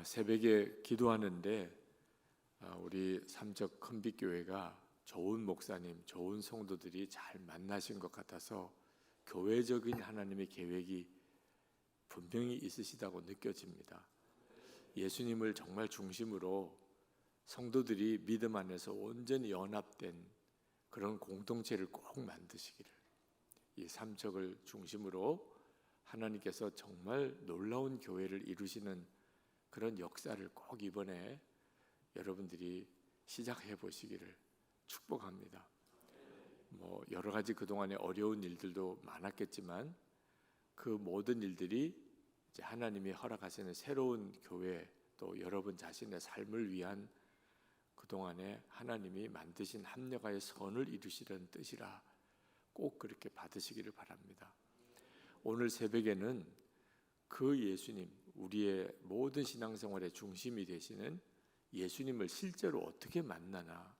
새벽에 기도하는데 우리 삼척 큰빛교회가 좋은 목사님, 좋은 성도들이 잘 만나신 것 같아서 교회적인 하나님의 계획이 분명히 있으시다고 느껴집니다. 예수님을 정말 중심으로 성도들이 믿음 안에서 온전히 연합된 그런 공동체를 꼭 만드시기를, 이 삼척을 중심으로 하나님께서 정말 놀라운 교회를 이루시는 그런 역사를 꼭 이번에 여러분들이 시작해 보시기를 축복합니다. 여러 가지 그동안에 어려운 일들도 많았겠지만 그 모든 일들이 이제 하나님이 허락하시는 새로운 교회, 또 여러분 자신의 삶을 위한 그동안에 하나님이 만드신 합력하여 선을 이루시려는 뜻이라 꼭 그렇게 받으시기를 바랍니다. 오늘 새벽에는 그 예수님, 우리의 모든 신앙생활의 중심이 되시는 예수님을 실제로 어떻게 만나나,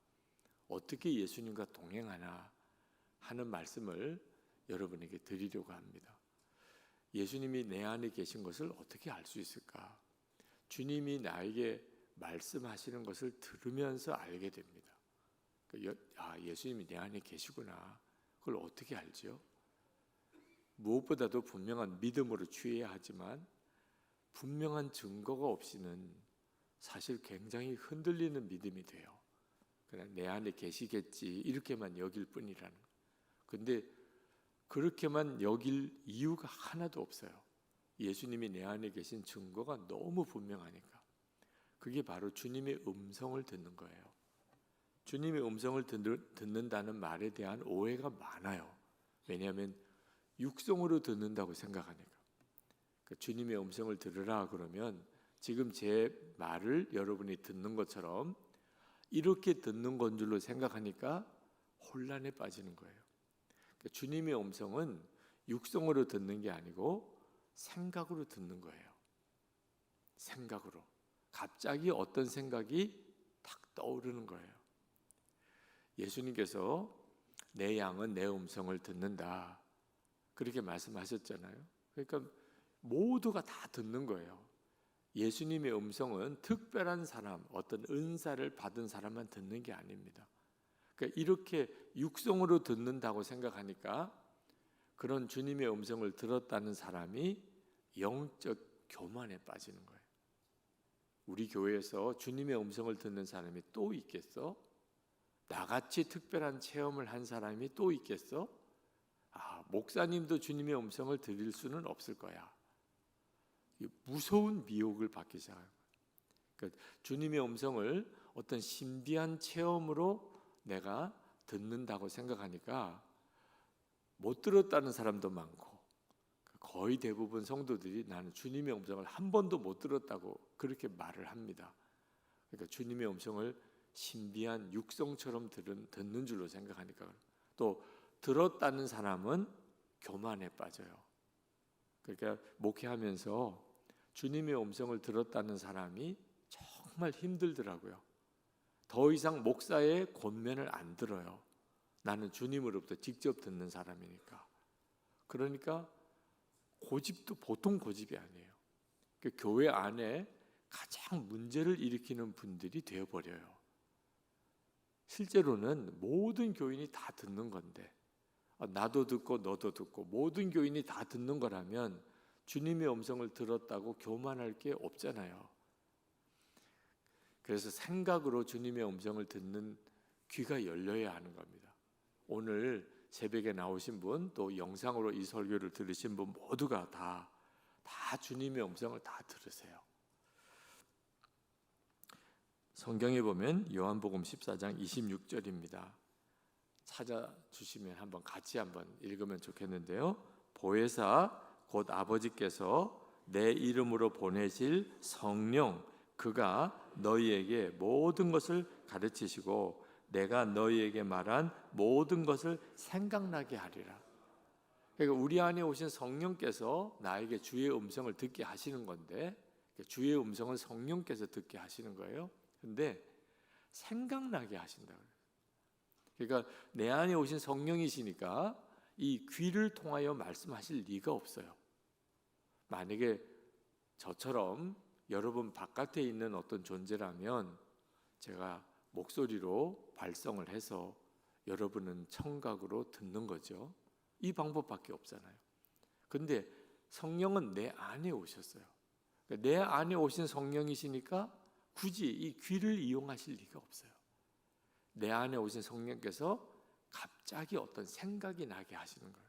어떻게 예수님과 동행하나 하는 말씀을 여러분에게 드리려고 합니다. 예수님이 내 안에 계신 것을 어떻게 알 수 있을까? 주님이 나에게 말씀하시는 것을 들으면서 알게 됩니다. 예수님이 내 안에 계시구나. 그걸 어떻게 알죠? 무엇보다도 분명한 믿음으로 취해야 하지만 분명한 증거가 없이는 사실 굉장히 흔들리는 믿음이 돼요. 그냥 내 안에 계시겠지 이렇게만 여길 뿐이라는. 근데 그렇게만 여길 이유가 하나도 없어요. 예수님이 내 안에 계신 증거가 너무 분명하니까. 그게 바로 주님의 음성을 듣는 거예요. 주님의 음성을 듣는다는 말에 대한 오해가 많아요. 왜냐하면 육성으로 듣는다고 생각하니까. 주님의 음성을 들으라 그러면 지금 제 말을 여러분이 듣는 것처럼 이렇게 듣는 건 줄로 생각하니까 혼란에 빠지는 거예요. 주님의 음성은 육성으로 듣는 게 아니고 생각으로 듣는 거예요. 생각으로. 갑자기 어떤 생각이 탁 떠오르는 거예요. 예수님께서 내 양은 내 음성을 듣는다, 그렇게 말씀하셨잖아요. 그러니까 모두가 다 듣는 거예요. 예수님의 음성은 특별한 사람, 어떤 은사를 받은 사람만 듣는 게 아닙니다. 그러니까 이렇게 육성으로 듣는다고 생각하니까 그런 주님의 음성을 들었다는 사람이 영적 교만에 빠지는 거예요. 우리 교회에서 주님의 음성을 듣는 사람이 또 있겠어? 나같이 특별한 체험을 한 사람이 또 있겠어? 목사님도 주님의 음성을 들을 수는 없을 거야. 무서운 미혹을 받기 시작해요. 그러니까 주님의 음성을 어떤 신비한 체험으로 내가 듣는다고 생각하니까 못 들었다는 사람도 많고, 거의 대부분 성도들이 나는 주님의 음성을 한 번도 못 들었다고 그렇게 말을 합니다. 그러니까 주님의 음성을 신비한 육성처럼 듣는 줄로 생각하니까. 또 들었다는 사람은 교만에 빠져요. 그러니까 목회하면서 주님의 음성을 들었다는 사람이 정말 힘들더라고요. 더 이상 목사의 권면을 안 들어요. 나는 주님으로부터 직접 듣는 사람이니까. 그러니까 고집도 보통 고집이 아니에요. 그러니까 교회 안에 가장 문제를 일으키는 분들이 되어버려요. 실제로는 모든 교인이 다 듣는 건데, 나도 듣고 너도 듣고 모든 교인이 다 듣는 거라면 주님의 음성을 들었다고 교만할 게 없잖아요. 그래서 생각으로 주님의 음성을 듣는 귀가 열려야 하는 겁니다. 오늘 새벽에 나오신 분, 또 영상으로 이 설교를 들으신 분 모두가 다 주님의 음성을 다 들으세요. 성경에 보면 요한복음 14장 26절입니다. 찾아주시면 같이 한번 읽으면 좋겠는데요. 보혜사 곧 아버지께서 내 이름으로 보내실 성령, 그가 너희에게 모든 것을 가르치시고 내가 너희에게 말한 모든 것을 생각나게 하리라. 그러니까 우리 안에 오신 성령께서 나에게 주의 음성을 듣게 하시는 건데, 주의 음성은 성령께서 듣게 하시는 거예요. 근데 생각나게 하신다고요. 그러니까 내 안에 오신 성령이시니까 이 귀를 통하여 말씀하실 리가 없어요. 만약에 저처럼 여러분 바깥에 있는 어떤 존재라면 제가 목소리로 발성을 해서 여러분은 청각으로 듣는 거죠. 이 방법밖에 없잖아요. 근데 성령은 내 안에 오셨어요. 내 안에 오신 성령이시니까 굳이 이 귀를 이용하실 리가 없어요. 내 안에 오신 성령께서 갑자기 어떤 생각이 나게 하시는 거예요.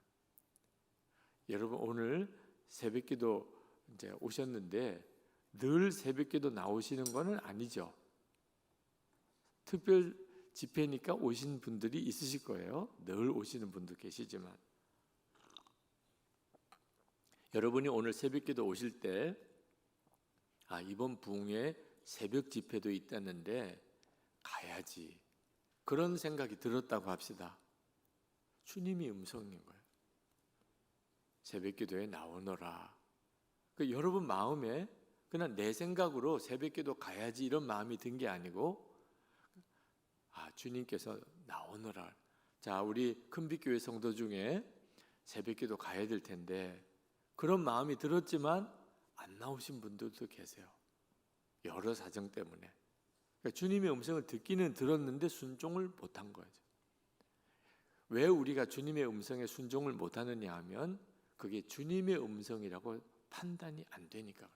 여러분 오늘 새벽기도 이제 오셨는데 늘 새벽기도 나오시는 거는 아니죠. 특별 집회니까 오신 분들이 있으실 거예요. 늘 오시는 분도 계시지만 여러분이 오늘 새벽기도 오실 때 이번 부흥회 새벽 집회도 있다는데 가야지 그런 생각이 들었다고 합시다. 주님이 음성인 거예요. 새벽기도에 나오너라. 여러분 마음에 그냥 내 생각으로 새벽기도 가야지 이런 마음이 든 게 아니고 주님께서 나오너라. 자, 우리 큰빛교회 성도 중에 새벽기도 가야 될 텐데 그런 마음이 들었지만 안 나오신 분들도 계세요. 여러 사정 때문에. 그러니까 주님의 음성을 듣기는 들었는데 순종을 못한 거죠. 왜 우리가 주님의 음성에 순종을 못하느냐 하면 그게 주님의 음성이라고 판단이 안 되니까.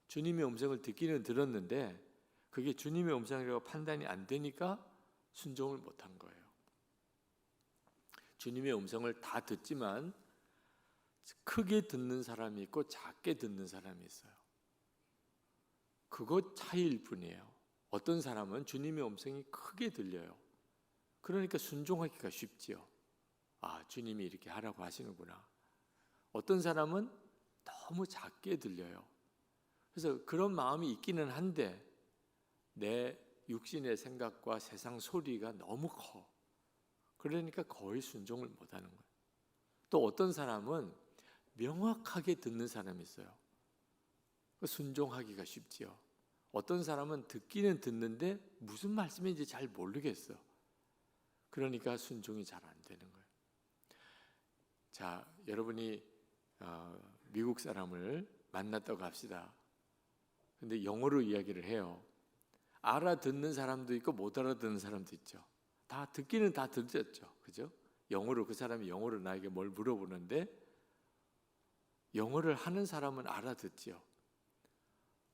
주님의 음성을 듣기는 들었는데 그게 주님의 음성이라고 판단이 안 되니까 순종을 못한 거예요. 주님의 음성을 다 듣지만 크게 듣는 사람이 있고 작게 듣는 사람이 있어요. 그것 차이일 뿐이에요. 어떤 사람은 주님의 음성이 크게 들려요. 그러니까 순종하기가 쉽지요. 주님이 이렇게 하라고 하시는구나. 어떤 사람은 너무 작게 들려요. 그래서 그런 마음이 있기는 한데 내 육신의 생각과 세상 소리가 너무 커. 그러니까 거의 순종을 못하는 거예요. 또 어떤 사람은 명확하게 듣는 사람이 있어요. 순종하기가 쉽지요. 어떤 사람은 듣기는 듣는데 무슨 말씀인지 잘 모르겠어. 그러니까 순종이 잘 안 되는 거예요. 자, 여러분이 미국 사람을 만났다고 합시다. 근데 영어로 이야기를 해요. 알아듣는 사람도 있고 못 알아듣는 사람도 있죠. 다 듣기는 다 듣었죠. 그죠? 영어로 그 사람이 영어로 나에게 뭘 물어보는데 영어를 하는 사람은 알아듣지요.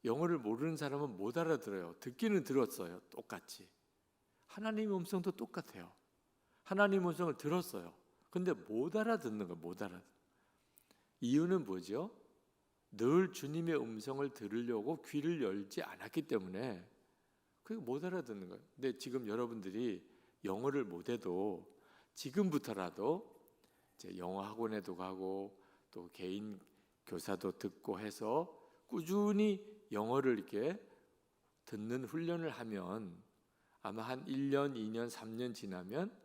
영어를 모르는 사람은 못 알아들어요. 듣기는 들었어요. 똑같이. 하나님의 음성도 똑같아요. 하나님의 음성을 들었어요. 근데 못 알아듣는 거예요. 못 알아듣는. 이유는 뭐죠? 늘 주님의 음성을 들으려고 귀를 열지 않았기 때문에 그게 못 알아듣는 거예요. 근데 지금 여러분들이 영어를 못해도 지금부터라도 이제 영어 학원에도 가고 또 개인 교사도 듣고 해서 꾸준히 영어를 이렇게 듣는 훈련을 하면 아마 한 1년, 2년, 3년 지나면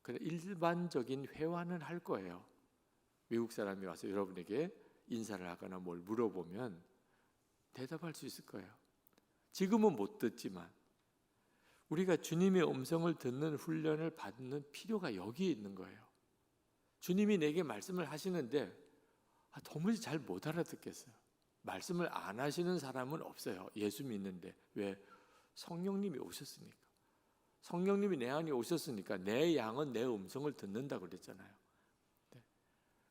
그냥 일반적인 회화는 할 거예요. 미국 사람이 와서 여러분에게 인사를 하거나 뭘 물어보면 대답할 수 있을 거예요. 지금은 못 듣지만 우리가 주님의 음성을 듣는 훈련을 받는 필요가 여기에 있는 거예요. 주님이 내게 말씀을 하시는데 도무지 잘 못 알아듣겠어요. 말씀을 안 하시는 사람은 없어요. 예수 믿는데. 왜? 성령님이 오셨으니까. 성령님이 내 안에 오셨으니까 내 양은 내 음성을 듣는다고 그랬잖아요.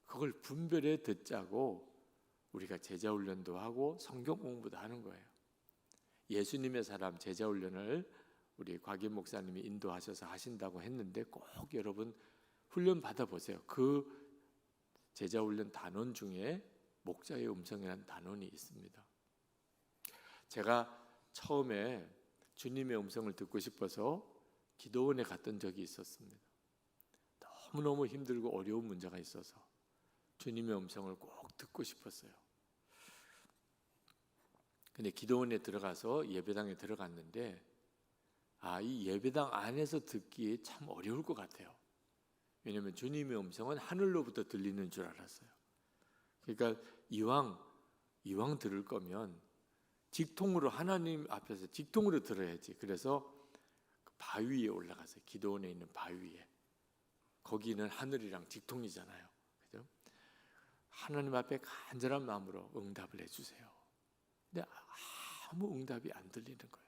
그걸 분별해 듣자고 우리가 제자훈련도 하고 성경 공부도 하는 거예요. 예수님의 사람 제자훈련을 우리 곽인 목사님이 인도하셔서 하신다고 했는데 꼭 여러분 훈련 받아보세요. 그 제자훈련 단원 중에 목자의 음성이라는 단원이 있습니다. 제가 처음에 주님의 음성을 듣고 싶어서 기도원에 갔던 적이 있었습니다. 너무너무 힘들고 어려운 문제가 있어서 주님의 음성을 꼭 듣고 싶었어요. 근데 기도원에 들어가서 예배당에 들어갔는데 이 예배당 안에서 듣기 참 어려울 것 같아요. 왜냐하면 주님의 음성은 하늘로부터 들리는 줄 알았어요. 그러니까 이왕 들을 거면 직통으로 하나님 앞에서 직통으로 들어야지. 그래서 그 바위 위에 올라가서 기도원에 있는 바위 위에 거기는 하늘이랑 직통이잖아요. 그죠? 하나님 앞에 간절한 마음으로 응답을 해주세요. 아무 응답이 안 들리는 거예요.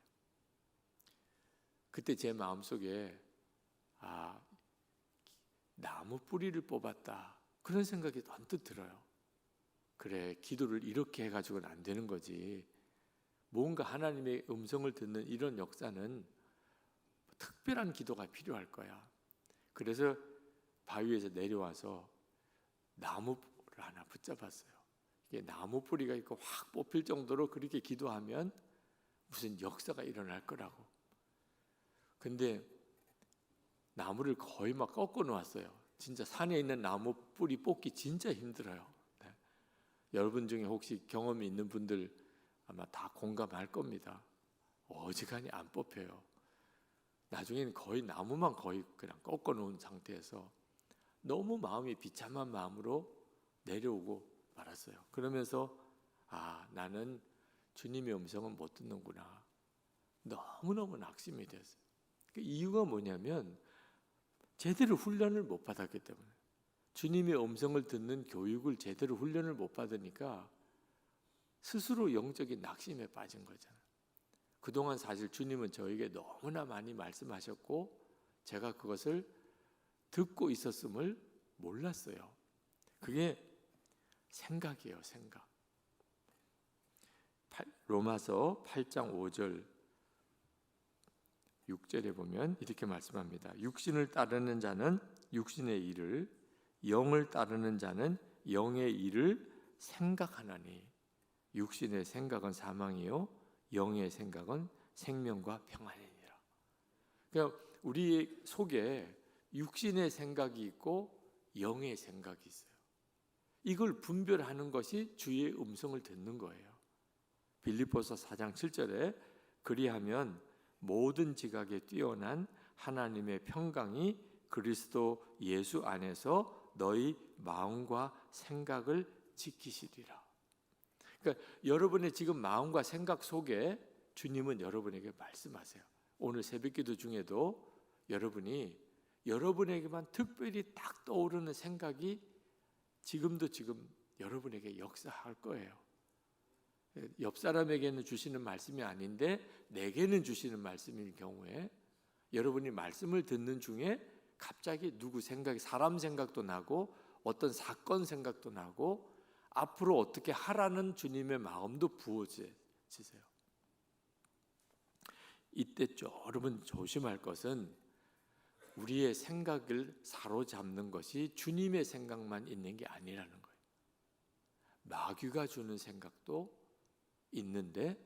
그때 제 마음속에 나무 뿌리를 뽑았다, 그런 생각이 언뜻 들어요. 그래, 기도를 이렇게 해가지고는 안 되는 거지. 뭔가 하나님의 음성을 듣는 이런 역사는 특별한 기도가 필요할 거야. 그래서 바위에서 내려와서 나무를 하나 붙잡았어요. 이게 나무 뿌리가 있고 확 뽑힐 정도로 그렇게 기도하면 무슨 역사가 일어날 거라고. 근데 나무를 거의 막 꺾어 놓았어요. 진짜 산에 있는 나무 뿌리 뽑기 진짜 힘들어요. 네. 여러분 중에 혹시 경험이 있는 분들 아마 다 공감할 겁니다. 어지간히 안 뽑혀요. 나중에는 거의 나무만 거의 그냥 꺾어 놓은 상태에서 너무 마음이 비참한 마음으로 내려오고 말았어요. 그러면서 나는 주님의 음성은 못 듣는구나. 너무너무 낙심이 됐어요. 그 이유가 뭐냐면 제대로 훈련을 못 받았기 때문에, 주님의 음성을 듣는 교육을 제대로 훈련을 못 받으니까 스스로 영적인 낙심에 빠진 거잖아요. 그동안 사실 주님은 저에게 너무나 많이 말씀하셨고 제가 그것을 듣고 있었음을 몰랐어요. 그게 생각이에요, 생각. 로마서 8장 5절 6절에 보면 이렇게 말씀합니다. 육신을 따르는 자는 육신의 일을, 영을 따르는 자는 영의 일을 생각하나니 육신의 생각은 사망이요 영의 생각은 생명과 평안이니라. 그러니까 우리 속에 육신의 생각이 있고 영의 생각이 있어요. 이걸 분별하는 것이 주의 음성을 듣는 거예요. 빌립보서 4장 7절에 그리하면 모든 지각에 뛰어난 하나님의 평강이 그리스도 예수 안에서 너희 마음과 생각을 지키시리라. 그러니까 여러분의 지금 마음과 생각 속에 주님은 여러분에게 말씀하세요. 오늘 새벽기도 중에도 여러분에게만 특별히 딱 떠오르는 생각이 지금 여러분에게 역사할 거예요. 옆 사람에게는 주시는 말씀이 아닌데 내게는 주시는 말씀일 경우에 여러분이 말씀을 듣는 중에 갑자기 누구 생각이, 사람 생각도 나고 어떤 사건 생각도 나고 앞으로 어떻게 하라는 주님의 마음도 부어지세요. 이때 여러분 조심할 것은 우리의 생각을 사로잡는 것이 주님의 생각만 있는 게 아니라는 거예요. 마귀가 주는 생각도 있는데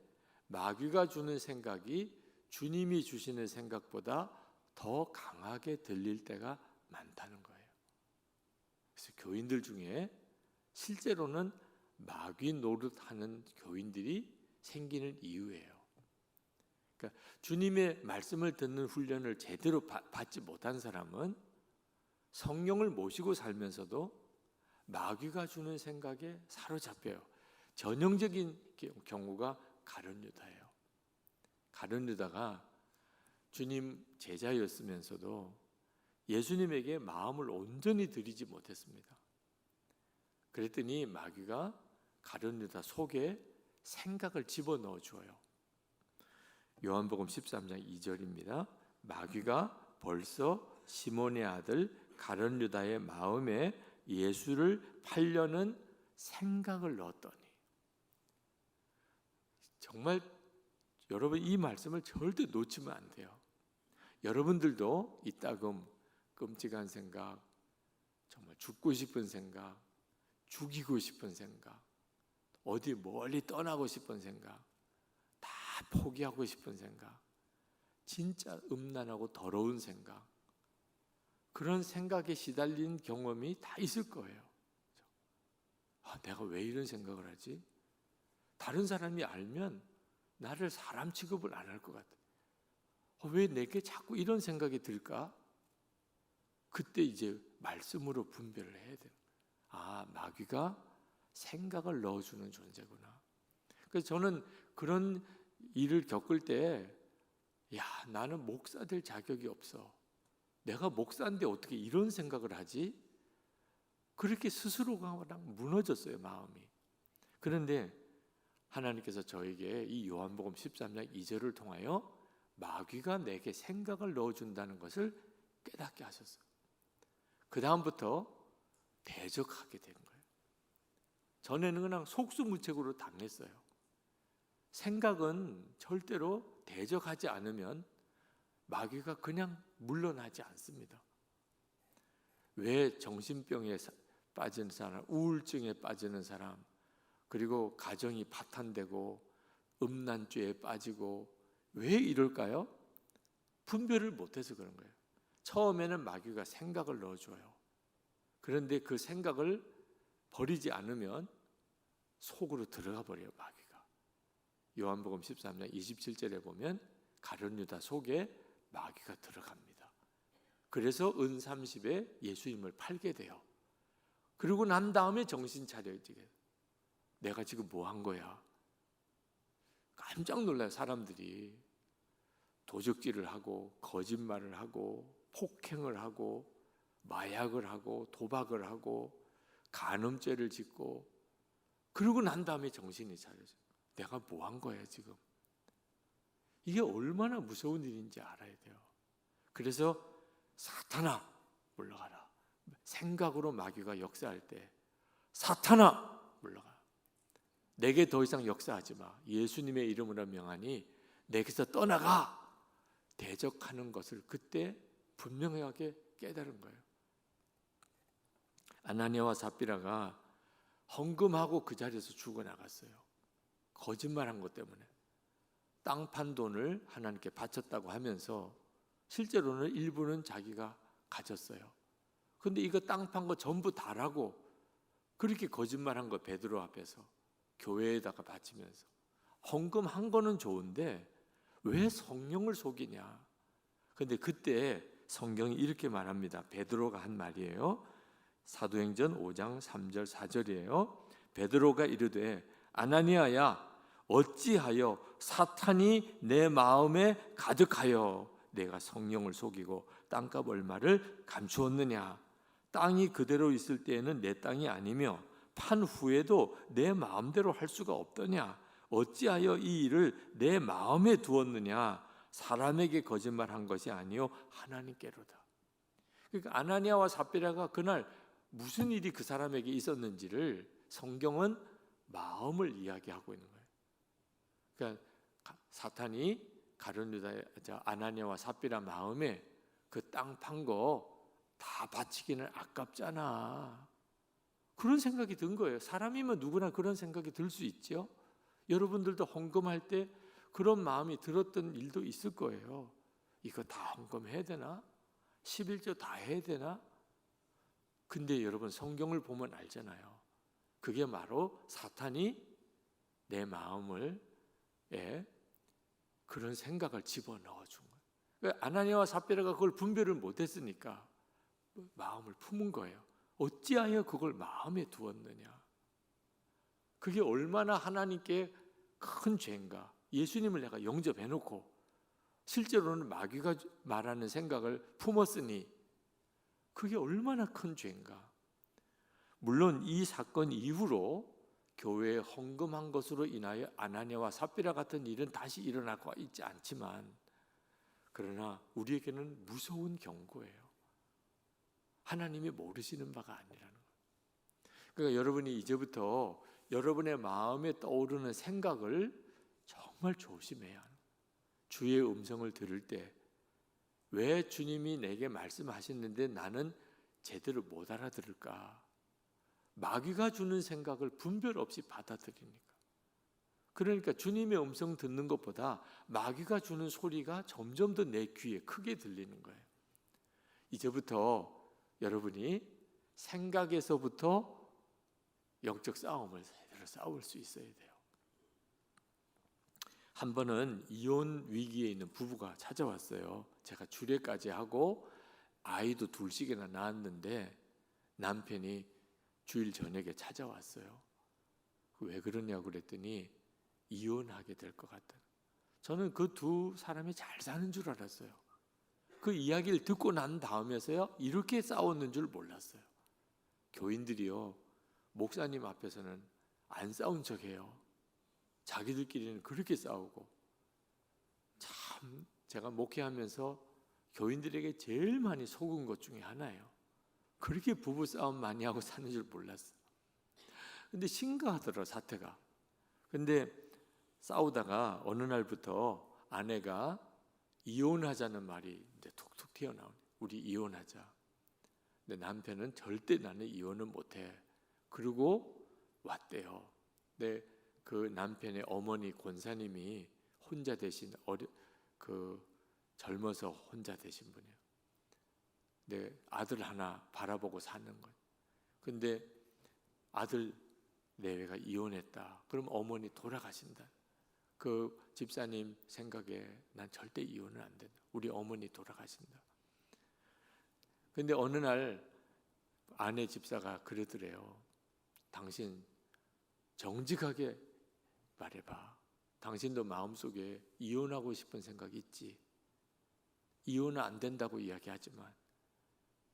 마귀가 주는 생각이 주님이 주시는 생각보다 더 강하게 들릴 때가 많다는 거예요. 그래서 교인들 중에 실제로는 마귀 노릇하는 교인들이 생기는 이유예요. 그러니까 주님의 말씀을 듣는 훈련을 제대로 받지 못한 사람은 성령을 모시고 살면서도 마귀가 주는 생각에 사로잡혀요. 전형적인 경우가 가룟 유다예요. 가룟 유다가 주님 제자였으면서도 예수님에게 마음을 온전히 드리지 못했습니다. 그랬더니 마귀가 가룟 유다 속에 생각을 집어넣어 주어요. 요한복음 13장 2절입니다. 마귀가 벌써 시몬의 아들 가룟 유다의 마음에 예수를 팔려는 생각을 넣었더니, 정말 여러분 이 말씀을 절대 놓치면 안 돼요. 여러분들도 이따금 끔찍한 생각, 정말 죽고 싶은 생각, 죽이고 싶은 생각, 어디 멀리 떠나고 싶은 생각, 다 포기하고 싶은 생각, 진짜 음란하고 더러운 생각, 그런 생각에 시달린 경험이 다 있을 거예요. 내가 왜 이런 생각을 하지? 다른 사람이 알면 나를 사람 취급을 안 할 것 같아. 왜 내게 자꾸 이런 생각이 들까? 그때 이제 말씀으로 분별을 해야 돼요. 마귀가 생각을 넣어주는 존재구나. 그래서 저는 그런 일을 겪을 때, 나는 목사 될 자격이 없어. 내가 목사인데 어떻게 이런 생각을 하지? 그렇게 스스로가 무너졌어요, 마음이. 그런데 하나님께서 저에게 이 요한복음 13장 2절을 통하여 마귀가 내게 생각을 넣어준다는 것을 깨닫게 하셨어요. 그 다음부터 대적하게 된 거예요. 전에는 그냥 속수무책으로 당했어요. 생각은 절대로 대적하지 않으면 마귀가 그냥 물러나지 않습니다. 왜 정신병에 빠진 사람, 우울증에 빠지는 사람, 그리고 가정이 파탄되고 음란죄에 빠지고 왜 이럴까요? 분별을 못해서 그런 거예요. 처음에는 마귀가 생각을 넣어줘요. 그런데 그 생각을 버리지 않으면 속으로 들어가 버려요, 마귀가. 요한복음 13장 27절에 보면 가룟 유다 속에 마귀가 들어갑니다. 그래서 은 30에 예수님을 팔게 돼요. 그리고 난 다음에 정신 차려야지. 내가 지금 뭐 한 거야? 깜짝 놀라요. 사람들이 도적질을 하고 거짓말을 하고 폭행을 하고 마약을 하고 도박을 하고 간음죄를 짓고, 그러고 난 다음에 정신이 차려져요. 내가 뭐 한 거야 지금? 이게 얼마나 무서운 일인지 알아야 돼요. 그래서 사탄아 물러가라. 생각으로 마귀가 역사할 때 사탄아 물러가. 내게 더 이상 역사하지 마. 예수님의 이름으로 명하니 내게서 떠나가. 대적하는 것을 그때 분명하게 깨달은 거예요. 아나니아와 삽비라가 헌금하고 그 자리에서 죽어나갔어요. 거짓말한 것 때문에. 땅 판 돈을 하나님께 바쳤다고 하면서 실제로는 일부는 자기가 가졌어요. 근데 이거 땅 판 거 전부 다라고 그렇게 거짓말한 거 베드로 앞에서 교회에다가 바치면서. 헌금한 거는 좋은데 왜 성령을 속이냐. 근데 그때 성경이 이렇게 말합니다. 베드로가 한 말이에요. 사도행전 5장 3절 4절이에요. 베드로가 이르되 아나니아야 어찌하여 사탄이 내 마음에 가득하여 내가 성령을 속이고 땅값 얼마를 감추었느냐. 땅이 그대로 있을 때에는 내 땅이 아니며 판 후에도 내 마음대로 할 수가 없더냐. 어찌하여 이 일을 내 마음에 두었느냐. 사람에게 거짓말한 것이 아니요 하나님께로다. 그러니까 아나니아와 삽비라가 그날 무슨 일이 그 사람에게 있었는지를 성경은 마음을 이야기하고 있는 거예요. 그러니까 사탄이 가룟 유다 아나니아와 삽비라 마음에 그 땅 판 거 다 바치기는 아깝잖아. 그런 생각이 든 거예요. 사람이면 누구나 그런 생각이 들 수 있죠. 여러분들도 헌금할 때 그런 마음이 들었던 일도 있을 거예요. 이거 다 헌금해야 되나? 11조 다 해야 되나? 근데 여러분 성경을 보면 알잖아요. 그게 바로 사탄이 내 마음을 그런 생각을 집어넣어 준 거예요. 아나니아와 삽비라가 그걸 분별을 못했으니까 마음을 품은 거예요. 어찌하여 그걸 마음에 두었느냐. 그게 얼마나 하나님께 큰 죄인가. 예수님을 내가 영접해놓고 실제로는 마귀가 말하는 생각을 품었으니 그게 얼마나 큰 죄인가. 물론 이 사건 이후로 교회에 헌금한 것으로 인하여 아나니아와 삽비라 같은 일은 다시 일어나고 있지 않지만, 그러나 우리에게는 무서운 경고예요. 하나님이 모르시는 바가 아니라는 거예요. 그러니까 여러분이 이제부터 여러분의 마음에 떠오르는 생각을 정말 조심해야 하는 거예요. 주의 음성을 들을 때 왜 주님이 내게 말씀하셨는데 나는 제대로 못 알아들을까? 마귀가 주는 생각을 분별 없이 받아들이니까. 그러니까 주님의 음성 듣는 것보다 마귀가 주는 소리가 점점 더 내 귀에 크게 들리는 거예요. 이제부터 여러분이 생각에서부터 영적 싸움을 제대로 싸울 수 있어야 돼요. 한 번은 이혼 위기에 있는 부부가 찾아왔어요. 제가 주례까지 하고 아이도 둘씩이나 낳았는데 남편이 주일 저녁에 찾아왔어요. 왜 그러냐고 그랬더니 이혼하게 될 것 같다. 저는 그 두 사람이 잘 사는 줄 알았어요. 그 이야기를 듣고 난 다음에서야 이렇게 싸웠는 줄 몰랐어요. 교인들이요, 목사님 앞에서는 안 싸운 척해요. 자기들끼리는 그렇게 싸우고, 참 제가 목회하면서 교인들에게 제일 많이 속은 것 중에 하나예요. 그렇게 부부싸움 많이 하고 사는 줄 몰랐어. 근데 심각하더라, 사태가. 근데 싸우다가 어느 날부터 아내가 이혼하자는 말이 이제 툭툭 튀어나오네. 우리 이혼하자. 근데 남편은 절대 나는 이혼은 못해. 그리고 왔대요. 근데 그 남편의 어머니 권사님이 혼자 되신 젊어서 혼자 되신 분이에요. 내 아들 하나 바라보고 사는 거예요. 근데 아들 내외가 이혼했다. 그럼 어머니 돌아가신다. 그 집사님 생각에 난 절대 이혼은 안 된다. 우리 어머니 돌아가신다. 근데 어느 날 아내 집사가 그러더래요. 당신 정직하게 말해봐. 당신도 마음속에 이혼하고 싶은 생각이 있지. 이혼은 안 된다고 이야기하지만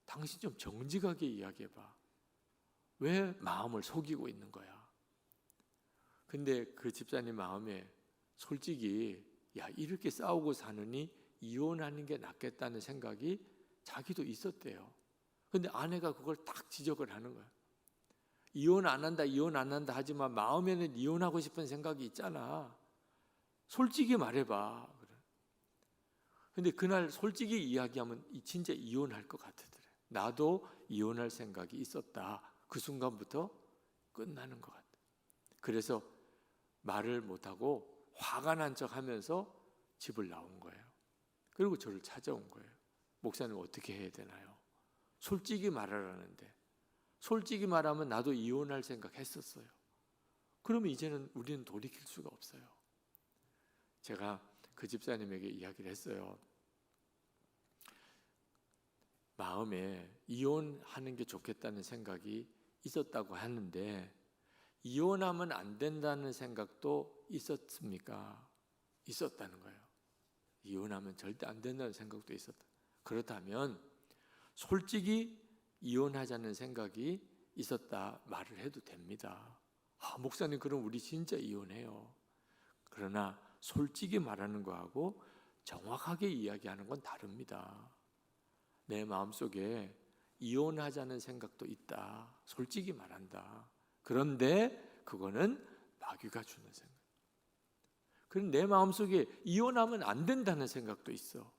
당신 좀 정직하게 이야기해봐. 왜 마음을 속이고 있는 거야? 근데 그 집사님 마음에 솔직히 야, 이렇게 싸우고 사느니 이혼하는 게 낫겠다는 생각이 자기도 있었대요. 근데 아내가 그걸 딱 지적을 하는 거야. 이혼 안 한다 하지만 마음에는 이혼하고 싶은 생각이 있잖아. 솔직히 말해봐. 근데 그날 솔직히 이야기하면 진짜 이혼할 것 같더래. 나도 이혼할 생각이 있었다. 그 순간부터 끝나는 것 같아. 그래서 말을 못하고 화가 난 척 하면서 집을 나온 거예요. 그리고 저를 찾아온 거예요. 목사님 어떻게 해야 되나요? 솔직히 말하라는데, 솔직히 말하면 나도 이혼할 생각 했었어요. 그러면 이제는 우리는 돌이킬 수가 없어요. 제가 그 집사님에게 이야기를 했어요. 마음에 이혼하는 게 좋겠다는 생각이 있었다고 하는데 이혼하면 안 된다는 생각도 있었습니까? 있었다는 거예요. 이혼하면 절대 안 된다는 생각도 있었다. 그렇다면 솔직히 이혼하자는 생각이 있었다 말을 해도 됩니다. 목사님 그럼 우리 진짜 이혼해요. 그러나 솔직히 말하는 거하고 정확하게 이야기하는 건 다릅니다. 내 마음속에 이혼하자는 생각도 있다. 솔직히 말한다. 그런데 그거는 마귀가 주는 생각. 그럼 내 마음속에 이혼하면 안 된다는 생각도 있어.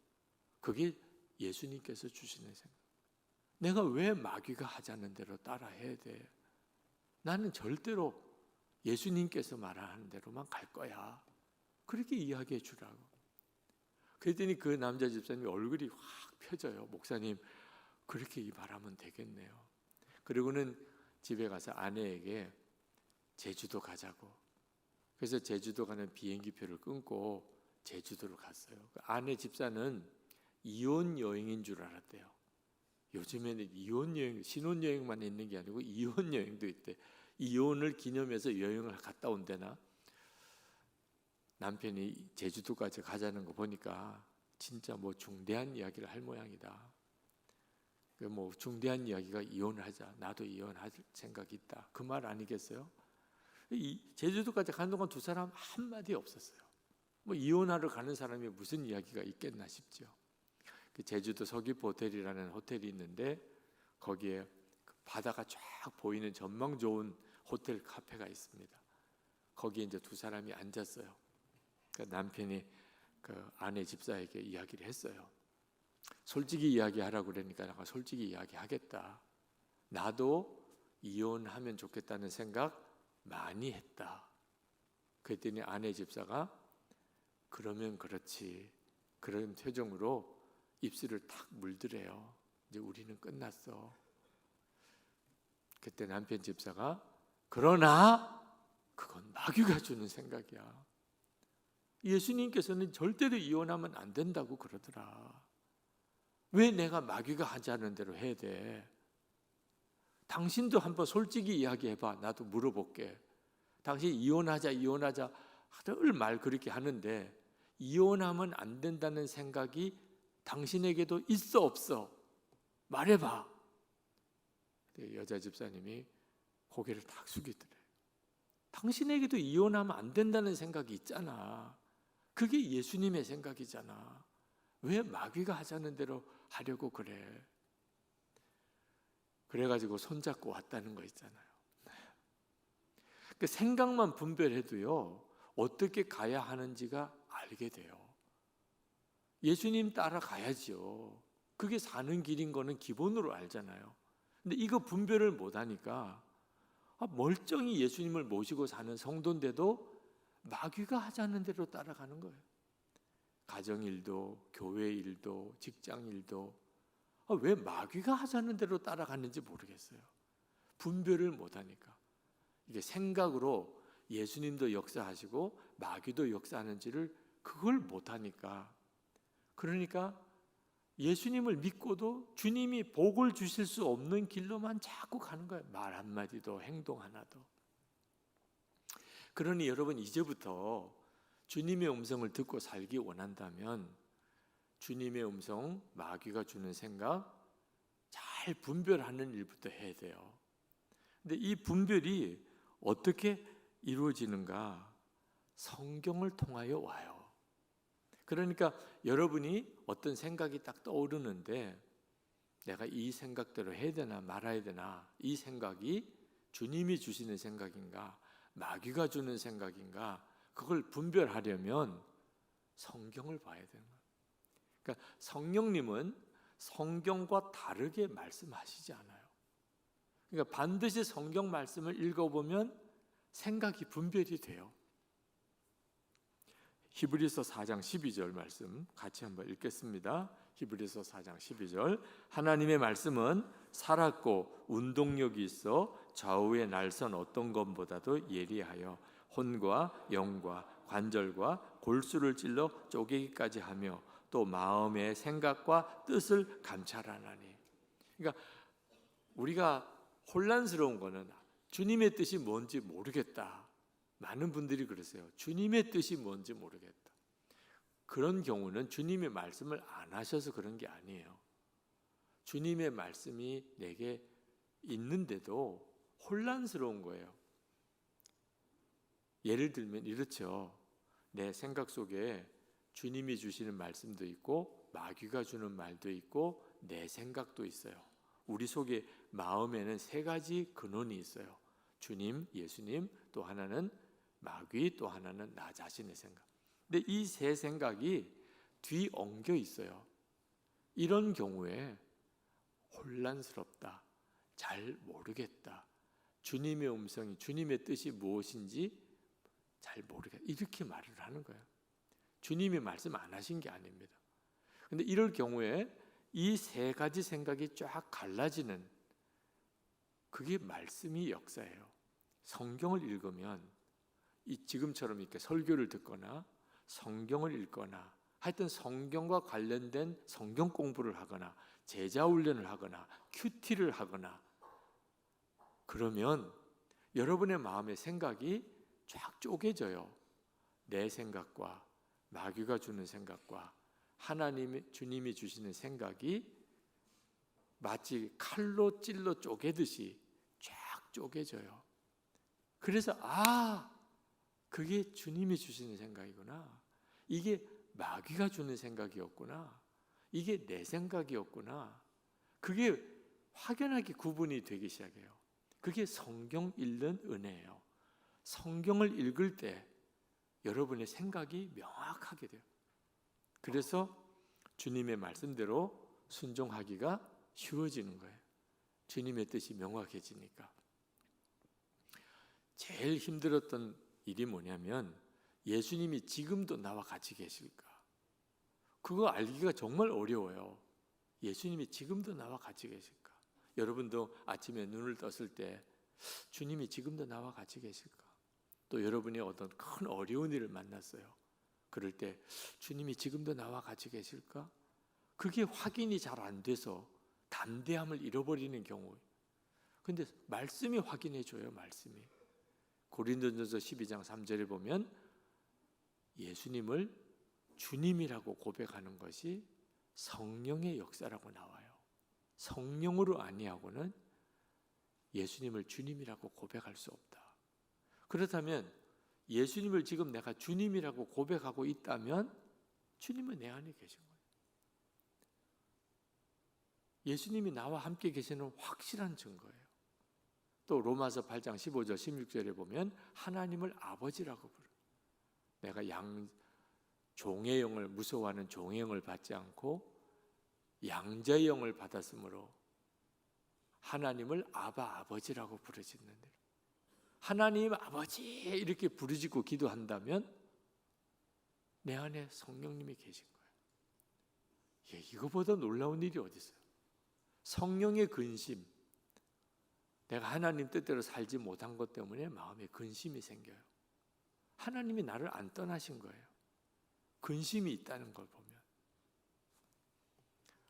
그게 예수님께서 주시는 생각. 내가 왜 마귀가 하자는 대로 따라 해야 돼? 나는 절대로 예수님께서 말하는 대로만 갈 거야. 그렇게 이야기해 주라고. 그랬더니 그 남자 집사님이 얼굴이 확 펴져요. 목사님 그렇게 말하면 되겠네요. 그리고는 집에 가서 아내에게 제주도 가자고. 그래서 제주도 가는 비행기표를 끊고 제주도로 갔어요. 아내 집사는 이혼 여행인 줄 알았대요. 요즘에는 이혼 여행, 신혼 여행만 있는 게 아니고 이혼 여행도 있대. 이혼을 기념해서 여행을 갔다 온대나. 남편이 제주도까지 가자는 거 보니까 진짜 뭐 중대한 이야기를 할 모양이다. 뭐 중대한 이야기가 이혼을 하자. 나도 이혼할 생각이 있다. 그 말 아니겠어요? 제주도까지 가는 동안 두 사람 한마디 없었어요. 뭐 이혼하러 가는 사람이 무슨 이야기가 있겠나 싶죠. 그 제주도 서귀포 호텔이라는 호텔이 있는데 거기에 바다가 쫙 보이는 전망 좋은 호텔 카페가 있습니다. 거기에 이제 두 사람이 앉았어요. 그러니까 남편이 그 아내 집사에게 이야기를 했어요. 솔직히 이야기하라고 그러니까 내가 솔직히 이야기하겠다. 나도 이혼하면 좋겠다는 생각 많이 했다. 그랬더니 아내 집사가 그러면 그렇지. 그런 표정으로 입술을 탁 물더래요. 이제 우리는 끝났어. 그때 남편 집사가 그러나 그건 마귀가 주는 생각이야. 예수님께서는 절대로 이혼하면 안 된다고 그러더라. 왜 내가 마귀가 하자는 대로 해야 돼? 당신도 한번 솔직히 이야기해봐. 나도 물어볼게. 당신 이혼하자 늘 말 그렇게 하는데 이혼하면 안 된다는 생각이 당신에게도 있어 없어? 말해봐. 여자 집사님이 고개를 탁 숙이더래. 당신에게도 이혼하면 안 된다는 생각이 있잖아. 그게 예수님의 생각이잖아. 왜 마귀가 하자는 대로 하려고 그래? 그래가지고 손잡고 왔다는 거 있잖아요. 그 생각만 분별해도요, 어떻게 가야 하는지가 알게 돼요. 예수님 따라가야죠. 그게 사는 길인 거는 기본으로 알잖아요. 근데 이거 분별을 못하니까 멀쩡히 예수님을 모시고 사는 성도인데도 마귀가 하자는 대로 따라가는 거예요. 가정일도, 교회 일도, 직장 일도 왜 마귀가 하자는 대로 따라가는지 모르겠어요. 분별을 못하니까. 이게 생각으로 예수님도 역사하시고 마귀도 역사하는지를 그걸 못하니까. 그러니까 예수님을 믿고도 주님이 복을 주실 수 없는 길로만 자꾸 가는 거예요. 말 한마디도 행동 하나도. 그러니 여러분, 이제부터 주님의 음성을 듣고 살기 원한다면 주님의 음성, 마귀가 주는 생각 잘 분별하는 일부터 해야 돼요. 근데 이 분별이 어떻게 이루어지는가? 성경을 통하여 와요. 그러니까 여러분이 어떤 생각이 딱 떠오르는데 내가 이 생각대로 해야 되나 말아야 되나, 이 생각이 주님이 주시는 생각인가 마귀가 주는 생각인가, 그걸 분별하려면 성경을 봐야 되는 거예요. 그러니까 성령님은 성경과 다르게 말씀하시지 않아요. 그러니까 반드시 성경 말씀을 읽어보면 생각이 분별이 돼요. 히브리서 4장 12절 말씀 같이 한번 읽겠습니다. 히브리서 4장 12절. 하나님의 말씀은 살았고 운동력이 있어 좌우의 날선 어떤 것보다도 예리하여 혼과 영과 관절과 골수를 찔러 쪼개기까지 하며 또 마음의 생각과 뜻을 감찰하나니. 그러니까 우리가 혼란스러운 거는 주님의 뜻이 뭔지 모르겠다. 많은 분들이 그러세요. 주님의 뜻이 뭔지 모르겠다. 그런 경우는 주님의 말씀을 안 하셔서 그런 게 아니에요. 주님의 말씀이 내게 있는데도 혼란스러운 거예요. 예를 들면 이렇죠. 내 생각 속에 주님이 주시는 말씀도 있고 마귀가 주는 말도 있고 내 생각도 있어요. 우리 속에 마음에는 세 가지 근원이 있어요. 주님, 예수님, 또 하나는 마귀, 또 하나는 나 자신의 생각. 근데 이 세 생각이 뒤엉겨 있어요. 이런 경우에 혼란스럽다, 잘 모르겠다, 주님의 음성이, 주님의 뜻이 무엇인지 잘 모르겠다, 이렇게 말을 하는 거예요. 주님이 말씀 안 하신 게 아닙니다. 근데 이럴 경우에 이 세 가지 생각이 쫙 갈라지는, 그게 말씀이 역사예요. 성경을 읽으면 지금처럼 이렇게 설교를 듣거나 성경을 읽거나 하여튼 성경과 관련된 성경 공부를 하거나 제자 훈련을 하거나 큐티를 하거나 그러면 여러분의 마음의 생각이 쫙 쪼개져요. 내 생각과 마귀가 주는 생각과 하나님의, 주님이 주시는 생각이 마치 칼로 찔러 쪼개듯이 쫙 쪼개져요. 그래서 그게 주님이 주시는 생각이구나. 이게 마귀가 주는 생각이었구나. 이게 내 생각이었구나. 그게 확연하게 구분이 되기 시작해요. 그게 성경 읽는 은혜예요. 성경을 읽을 때 여러분의 생각이 명확하게 돼요. 그래서 주님의 말씀대로 순종하기가 쉬워지는 거예요. 주님의 뜻이 명확해지니까. 제일 힘들었던 일이 뭐냐면 예수님이 지금도 나와 같이 계실까? 그거 알기가 정말 어려워요. 예수님이 지금도 나와 같이 계실까? 여러분도 아침에 눈을 떴을 때 주님이 지금도 나와 같이 계실까? 또 여러분이 어떤 큰 어려운 일을 만났어요. 그럴 때 주님이 지금도 나와 같이 계실까? 그게 확인이 잘 안 돼서 담대함을 잃어버리는 경우. 근데 말씀이 확인해 줘요, 말씀이. 고린도전서 12장 3절에 보면 예수님을 주님이라고 고백하는 것이 성령의 역사라고 나와요. 성령으로 아니하고는 예수님을 주님이라고 고백할 수 없다. 그렇다면 예수님을 지금 내가 주님이라고 고백하고 있다면 주님은 내 안에 계신 거예요. 예수님이 나와 함께 계시는 확실한 증거예요. 또 로마서 8장 15절 16절에 보면 하나님을 아버지라고 부르요. 내가 종의 영을 무서워하는 종의 영을 받지 않고 양자의 영을 받았으므로 하나님을 아버지라고 부르짖는데, 하나님 아버지 이렇게 부르짖고 기도한다면 내 안에 성령님이 계신 거예요. 이거보다 놀라운 일이 어디 있어요? 성령의 근심, 내가 하나님 뜻대로 살지 못한 것 때문에 마음에 근심이 생겨요. 하나님이 나를 안 떠나신 거예요. 근심이 있다는 걸 보면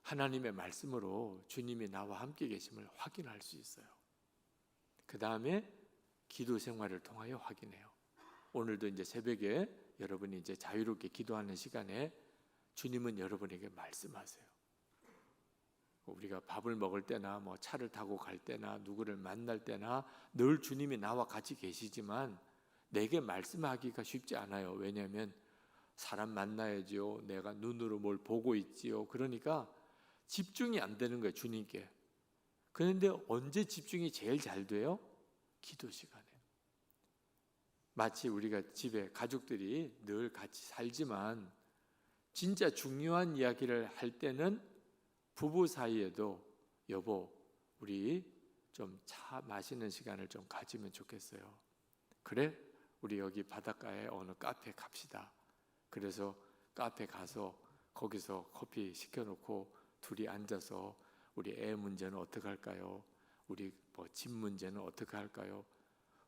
하나님의 말씀으로 주님이 나와 함께 계심을 확인할 수 있어요. 그 다음에 기도 생활을 통하여 확인해요. 오늘도 이제 새벽에 여러분이 이제 자유롭게 기도하는 시간에 주님은 여러분에게 말씀하세요. 우리가 밥을 먹을 때나 뭐 차를 타고 갈 때나 누구를 만날 때나 늘 주님이 나와 같이 계시지만 내게 말씀하기가 쉽지 않아요. 왜냐하면 사람 만나야지요. 내가 눈으로 뭘 보고 있지요. 그러니까 집중이 안 되는 거예요, 주님께. 그런데 언제 집중이 제일 잘 돼요? 기도 시간에. 마치 우리가 집에 가족들이 늘 같이 살지만 진짜 중요한 이야기를 할 때는 부부 사이에도 여보, 우리 좀 차 마시는 시간을 좀 가지면 좋겠어요. 그래? 우리 여기 바닷가에 어느 카페 갑시다. 그래서 카페 가서 거기서 커피 시켜놓고 둘이 앉아서 우리 애 문제는 어떻게 할까요? 우리 뭐 집 문제는 어떻게 할까요?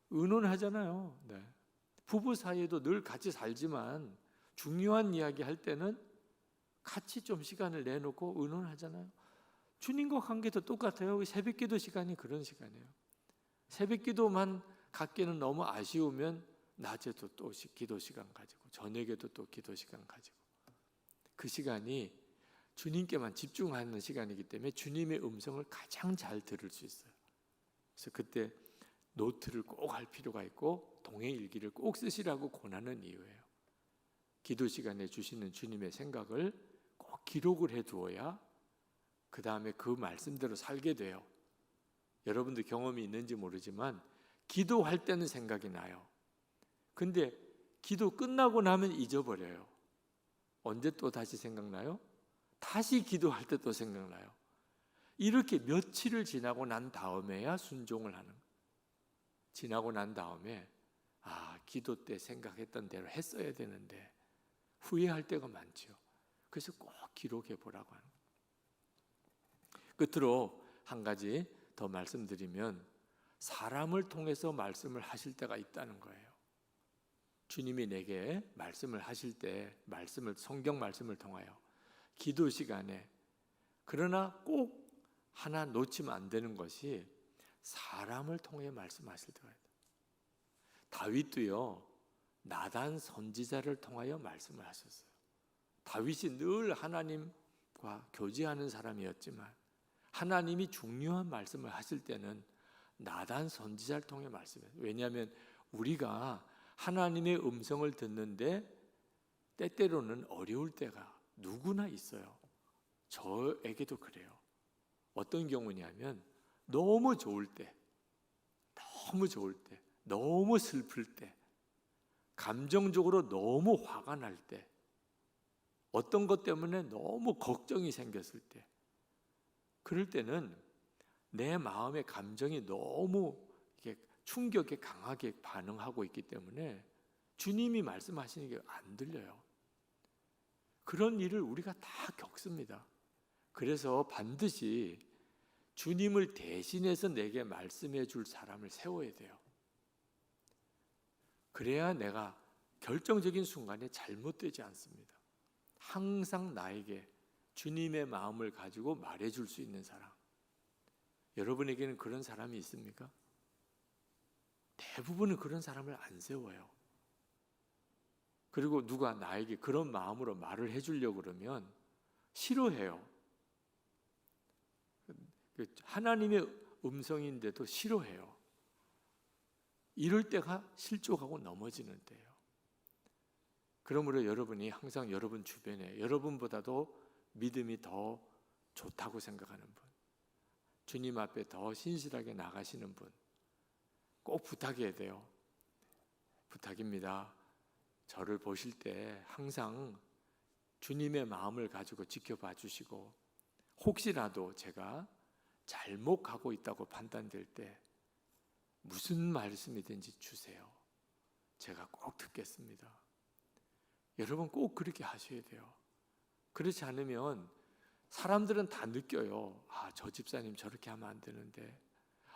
의논하잖아요. 네. 부부 사이에도 늘 같이 살지만 중요한 이야기 할 때는 같이 좀 시간을 내놓고 의논하잖아요. 주님과 관계도 똑같아요. 새벽기도 시간이 그런 시간이에요. 새벽기도만 갖기는 너무 아쉬우면 낮에도 또 기도 시간 가지고 저녁에도 또 기도 시간 가지고 그 시간이 주님께만 집중하는 시간이기 때문에 주님의 음성을 가장 잘 들을 수 있어요. 그래서 그때 노트를 꼭 할 필요가 있고 동행 일기를 꼭 쓰시라고 권하는 이유예요. 기도 시간에 주시는 주님의 생각을 꼭 기록을 해두어야 그 다음에 그 말씀대로 살게 돼요. 여러분들 경험이 있는지 모르지만 기도할 때는 생각이 나요. 근데 기도 끝나고 나면 잊어버려요. 언제 또 다시 생각나요? 다시 기도할 때 또 생각나요. 이렇게 며칠을 지나고 난 다음에야 순종을 하는 거예요. 지나고 난 다음에 기도 때 생각했던 대로 했어야 되는데 후회할 때가 많죠. 그래서 꼭 기록해 보라고 하는 거예요. 끝으로 한 가지 더 말씀드리면 사람을 통해서 말씀을 하실 때가 있다는 거예요. 주님이 내게 말씀을 하실 때 성경 말씀을 통하여 기도 시간에, 그러나 꼭 하나 놓치면 안 되는 것이 사람을 통해 말씀하실 때가 있다. 다윗도요, 나단 선지자를 통하여 말씀을 하셨어요. 다윗이 늘 하나님과 교제하는 사람이었지만 하나님이 중요한 말씀을 하실 때는 나단 선지자를 통해 말씀해요. 왜냐하면 우리가 하나님의 음성을 듣는데 때때로는 어려울 때가 누구나 있어요. 저에게도 그래요. 어떤 경우냐면 너무 좋을 때, 너무 슬플 때, 감정적으로 너무 화가 날 때, 어떤 것 때문에 너무 걱정이 생겼을 때, 그럴 때는 내 마음의 감정이 너무 이렇게 충격에 강하게 반응하고 있기 때문에 주님이 말씀하시는 게 안 들려요. 그런 일을 우리가 다 겪습니다. 그래서 반드시 주님을 대신해서 내게 말씀해 줄 사람을 세워야 돼요. 그래야 내가 결정적인 순간에 잘못되지 않습니다. 항상 나에게 주님의 마음을 가지고 말해 줄 수 있는 사람. 여러분에게는 그런 사람이 있습니까? 대부분은 그런 사람을 안 세워요. 그리고 누가 나에게 그런 마음으로 말을 해주려고 그러면 싫어해요. 하나님의 음성인데도 싫어해요. 이럴 때가 실족하고 넘어지는 때예요. 그러므로 여러분이 항상 여러분 주변에 여러분보다도 믿음이 더 좋다고 생각하는 분, 주님 앞에 더 신실하게 나가시는 분 꼭 부탁해야 돼요. 부탁입니다. 저를 보실 때 항상 주님의 마음을 가지고 지켜봐 주시고, 혹시라도 제가 잘못 가고 있다고 판단될 때 무슨 말씀이든지 주세요. 제가 꼭 듣겠습니다. 여러분 꼭 그렇게 하셔야 돼요. 그렇지 않으면 사람들은 다 느껴요. 아, 저 집사님 저렇게 하면 안 되는데,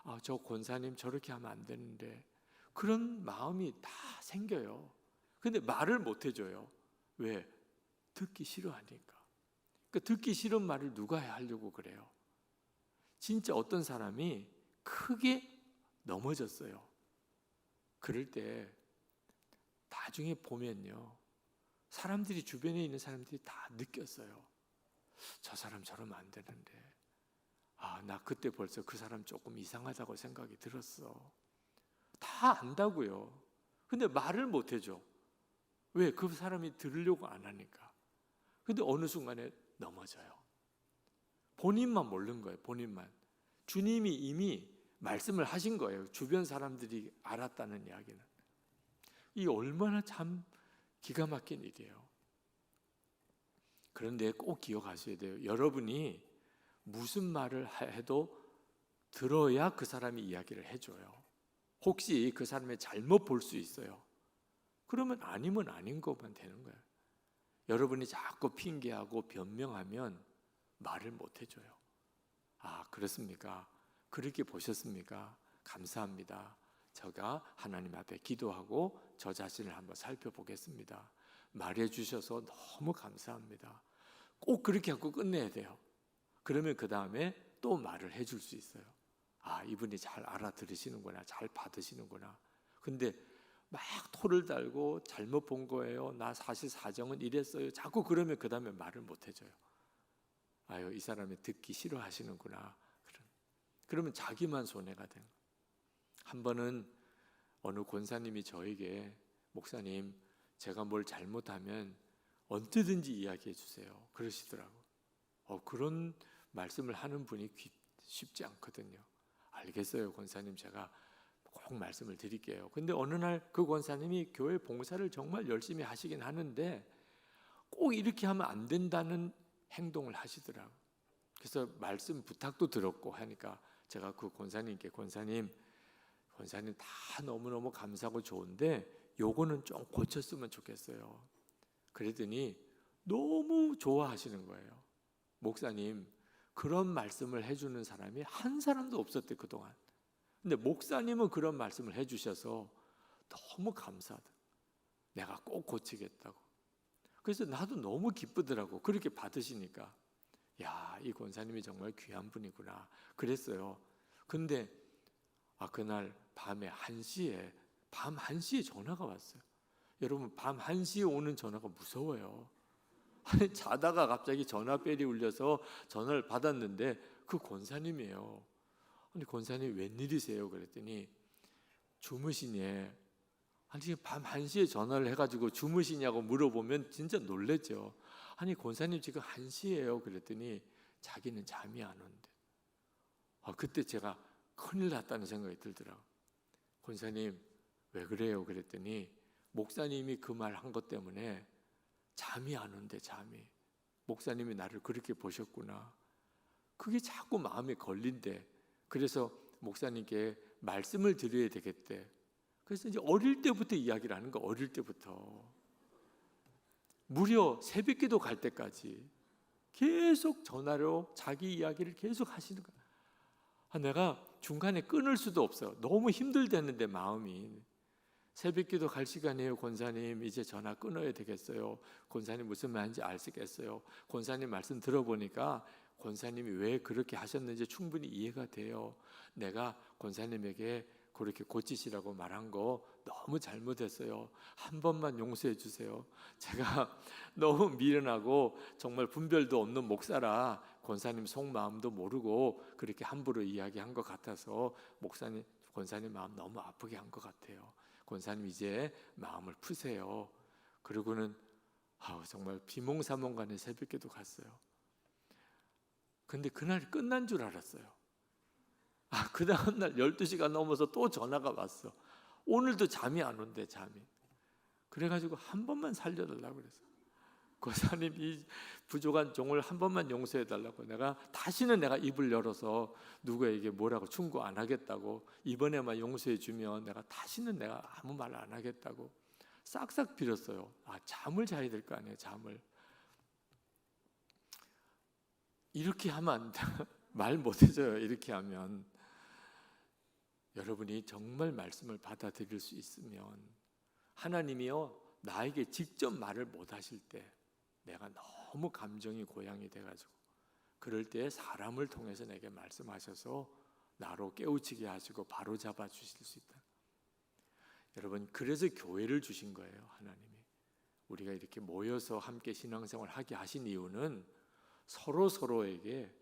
아, 저 권사님 저렇게 하면 안 되는데, 그런 마음이 다 생겨요. 근데 말을 못 해줘요. 왜? 듣기 싫어하니까. 그러니까 듣기 싫은 말을 누가 하려고 그래요? 진짜 어떤 사람이 크게 넘어졌어요. 그럴 때 나중에 보면요, 사람들이, 주변에 있는 사람들이 다 느꼈어요. 저 사람 저러면 안 되는데, 아, 나 그때 벌써 그 사람 조금 이상하다고 생각이 들었어. 다 안다고요. 근데 말을 못 해줘. 왜? 그 사람이 들으려고 안 하니까. 근데 어느 순간에 넘어져요. 본인만 모르는 거예요. 본인만. 주님이 이미 말씀을 하신 거예요. 주변 사람들이 알았다는 이야기는. 이 얼마나 참 기가 막힌 일이에요. 그런데 꼭 기억하셔야 돼요. 여러분이 무슨 말을 해도 들어야 그 사람이 이야기를 해줘요. 혹시 그 사람의 잘못 볼 수 있어요. 그러면 아니면 아닌 것만 되는 거예요. 여러분이 자꾸 핑계하고 변명하면 말을 못 해줘요. 아, 그렇습니까? 그렇게 보셨습니까? 감사합니다. 제가 하나님 앞에 기도하고 저 자신을 한번 살펴보겠습니다. 말해 주셔서 너무 감사합니다. 꼭 그렇게 하고 끝내야 돼요. 그러면 그 다음에 또 말을 해줄 수 있어요. 아, 이분이 잘 알아들으시는구나, 잘 받으시는구나. 근데 막 토를 달고 잘못 본 거예요, 나 사실 사정은 이랬어요, 자꾸 그러면 그 다음에 말을 못 해줘요. 아유, 이 사람이 듣기 싫어하시는구나. 그러면 자기만 손해가 돼요. 한 번은 어느 권사님이 저에게, 목사님, 제가 뭘 잘못하면 언제든지 이야기해 주세요, 그러시더라고요. 그런 말씀을 하는 분이 쉽지 않거든요. 알겠어요, 권사님, 제가 꼭 말씀을 드릴게요. 근데 어느 날 그 권사님이 교회 봉사를 정말 열심히 하시긴 하는데 꼭 이렇게 하면 안 된다는 행동을 하시더라고요. 그래서 말씀 부탁도 들었고 하니까 제가 그 권사님께, 권사님 다 너무너무 감사하고 좋은데 요거는 좀 고쳤으면 좋겠어요. 그랬더니 너무 좋아하시는 거예요. 목사님, 그런 말씀을 해주는 사람이 한 사람도 없었대, 그동안. 근데 목사님은 그런 말씀을 해주셔서 너무 감사하다. 내가 꼭 고치겠다고. 그래서 나도 너무 기쁘더라고, 그렇게 받으시니까. 야, 이 권사님이 정말 귀한 분이구나 그랬어요. 근데 그날 밤에 1시에, 밤 1시에 전화가 왔어요. 여러분, 밤 1시에 오는 전화가 무서워요. 아니, 자다가 갑자기 전화벨이 울려서 전화를 받았는데 그 권사님이에요. 아니, 권사님 웬일이세요? 그랬더니 주무시네. 아니, 밤 1시에 전화를 해가지고 주무시냐고 물어보면 진짜 놀랬죠. 아니, 권사님 지금 1시예요. 그랬더니 자기는 잠이 안 온대. 그때 제가 큰일 났다는 생각이 들더라고요. 권사님 왜 그래요? 그랬더니 목사님이 그 말 한 것 때문에 잠이 안 온대, 잠이. 목사님이 나를 그렇게 보셨구나. 그게 자꾸 마음에 걸린대. 그래서 목사님께 말씀을 드려야 되겠대. 그래서 이제 어릴 때부터 이야기를 하는 거, 어릴 때부터. 무려 새벽기도 갈 때까지 계속 전화로 자기 이야기를 계속 하시는 거야. 내가 중간에 끊을 수도 없어. 너무 힘들댔는데 마음이. 새벽기도 갈 시간이에요, 권사님. 이제 전화 끊어야 되겠어요. 권사님 무슨 말인지 알겠어요. 권사님 말씀 들어보니까 권사님이 왜 그렇게 하셨는지 충분히 이해가 돼요. 내가 권사님에게 그렇게 고치시라고 말한 거 너무 잘못했어요. 한 번만 용서해 주세요. 제가 너무 미련하고 정말 분별도 없는 목사라 권사님 속마음도 모르고 그렇게 함부로 이야기한 것 같아서 목사님 권사님 마음 너무 아프게 한 것 같아요. 권사님 이제 마음을 푸세요. 그러고는 정말 비몽사몽간에 새벽기도 갔어요. 근데 그날 끝난 줄 알았어요. 그 다음날 12시가 넘어서 또 전화가 왔어. 오늘도 잠이 안 온대, 잠이. 그래가지고 한 번만 살려달라고 그랬어. 권사님 이 부족한 종을 한 번만 용서해달라고. 다시는 내가 입을 열어서 누구에게 뭐라고 충고 안 하겠다고. 이번에만 용서해주면 다시는 아무 말 안 하겠다고 싹싹 빌었어요. 잠을 자야 될 거 아니에요. 잠을. 이렇게 하면 안 돼. 말 못해줘요. 이렇게 하면. 여러분이 정말 말씀을 받아들일 수 있으면, 하나님이요 나에게 직접 말을 못 하실 때 내가 너무 감정이 고양이 돼가지고, 그럴 때 사람을 통해서 내게 말씀하셔서 나로 깨우치게 하시고 바로 잡아 주실 수 있다. 여러분, 그래서 교회를 주신 거예요. 하나님이 우리가 이렇게 모여서 함께 신앙생활 하게 하신 이유는 서로에게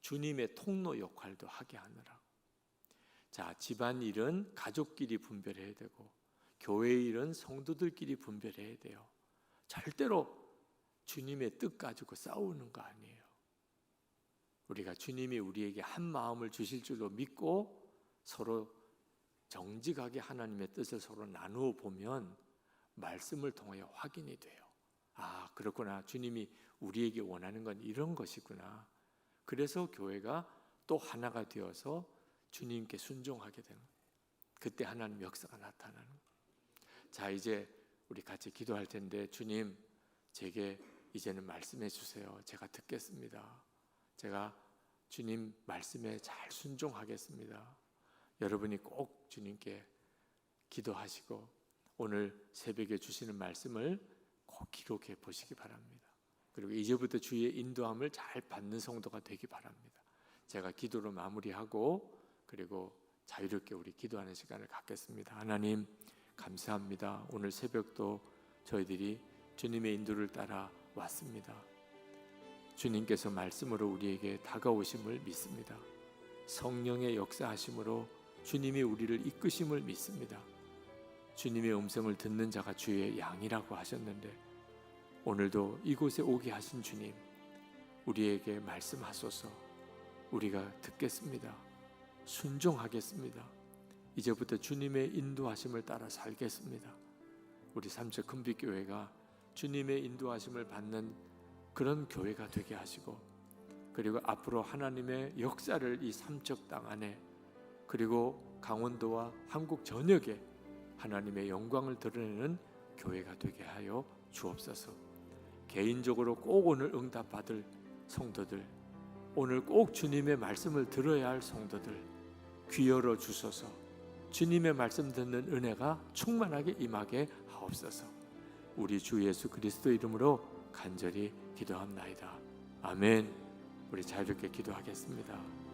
주님의 통로 역할도 하게 하느라. 자, 집안일은 가족끼리 분별해야 되고, 교회 일은 성도들끼리 분별해야 돼요. 절대로 주님의 뜻 가지고 싸우는 거 아니에요. 우리가 주님이 우리에게 한 마음을 주실 줄로 믿고 서로 정직하게 하나님의 뜻을 서로 나누어 보면 말씀을 통해 확인이 돼요. 그렇구나. 주님이 우리에게 원하는 건 이런 것이구나. 그래서 교회가 또 하나가 되어서 주님께 순종하게 되는, 그때 하나님 역사가 나타나는. 자, 이제 우리 같이 기도할 텐데, 주님, 제게 이제는 말씀해 주세요. 제가 듣겠습니다. 제가 주님 말씀에 잘 순종하겠습니다. 여러분이 꼭 주님께 기도하시고 오늘 새벽에 주시는 말씀을 꼭 기록해 보시기 바랍니다. 그리고 이제부터 주의 인도함을 잘 받는 성도가 되기 바랍니다. 제가 기도로 마무리하고 그리고 자유롭게 우리 기도하는 시간을 갖겠습니다. 하나님 감사합니다. 오늘 새벽도 저희들이 주님의 인도를 따라 왔습니다. 주님께서 말씀으로 우리에게 다가오심을 믿습니다. 성령의 역사하심으로 주님이 우리를 이끄심을 믿습니다. 주님의 음성을 듣는 자가 주의 양이라고 하셨는데, 오늘도 이곳에 오게 하신 주님, 우리에게 말씀하소서. 우리가 듣겠습니다. 순종하겠습니다. 이제부터 주님의 인도하심을 따라 살겠습니다. 우리 삼척 금빛교회가 주님의 인도하심을 받는 그런 교회가 되게 하시고, 그리고 앞으로 하나님의 역사를 이 삼척 땅 안에, 그리고 강원도와 한국 전역에 하나님의 영광을 드러내는 교회가 되게 하여 주옵소서. 개인적으로 꼭 오늘 응답받을 성도들, 오늘 꼭 주님의 말씀을 들어야 할 성도들 귀 열어 주소서. 주님의 말씀 듣는 은혜가 충만하게 임하게 하옵소서. 우리 주 예수 그리스도 이름으로 간절히 기도합나이다. 아멘. 우리 자유롭게 기도하겠습니다.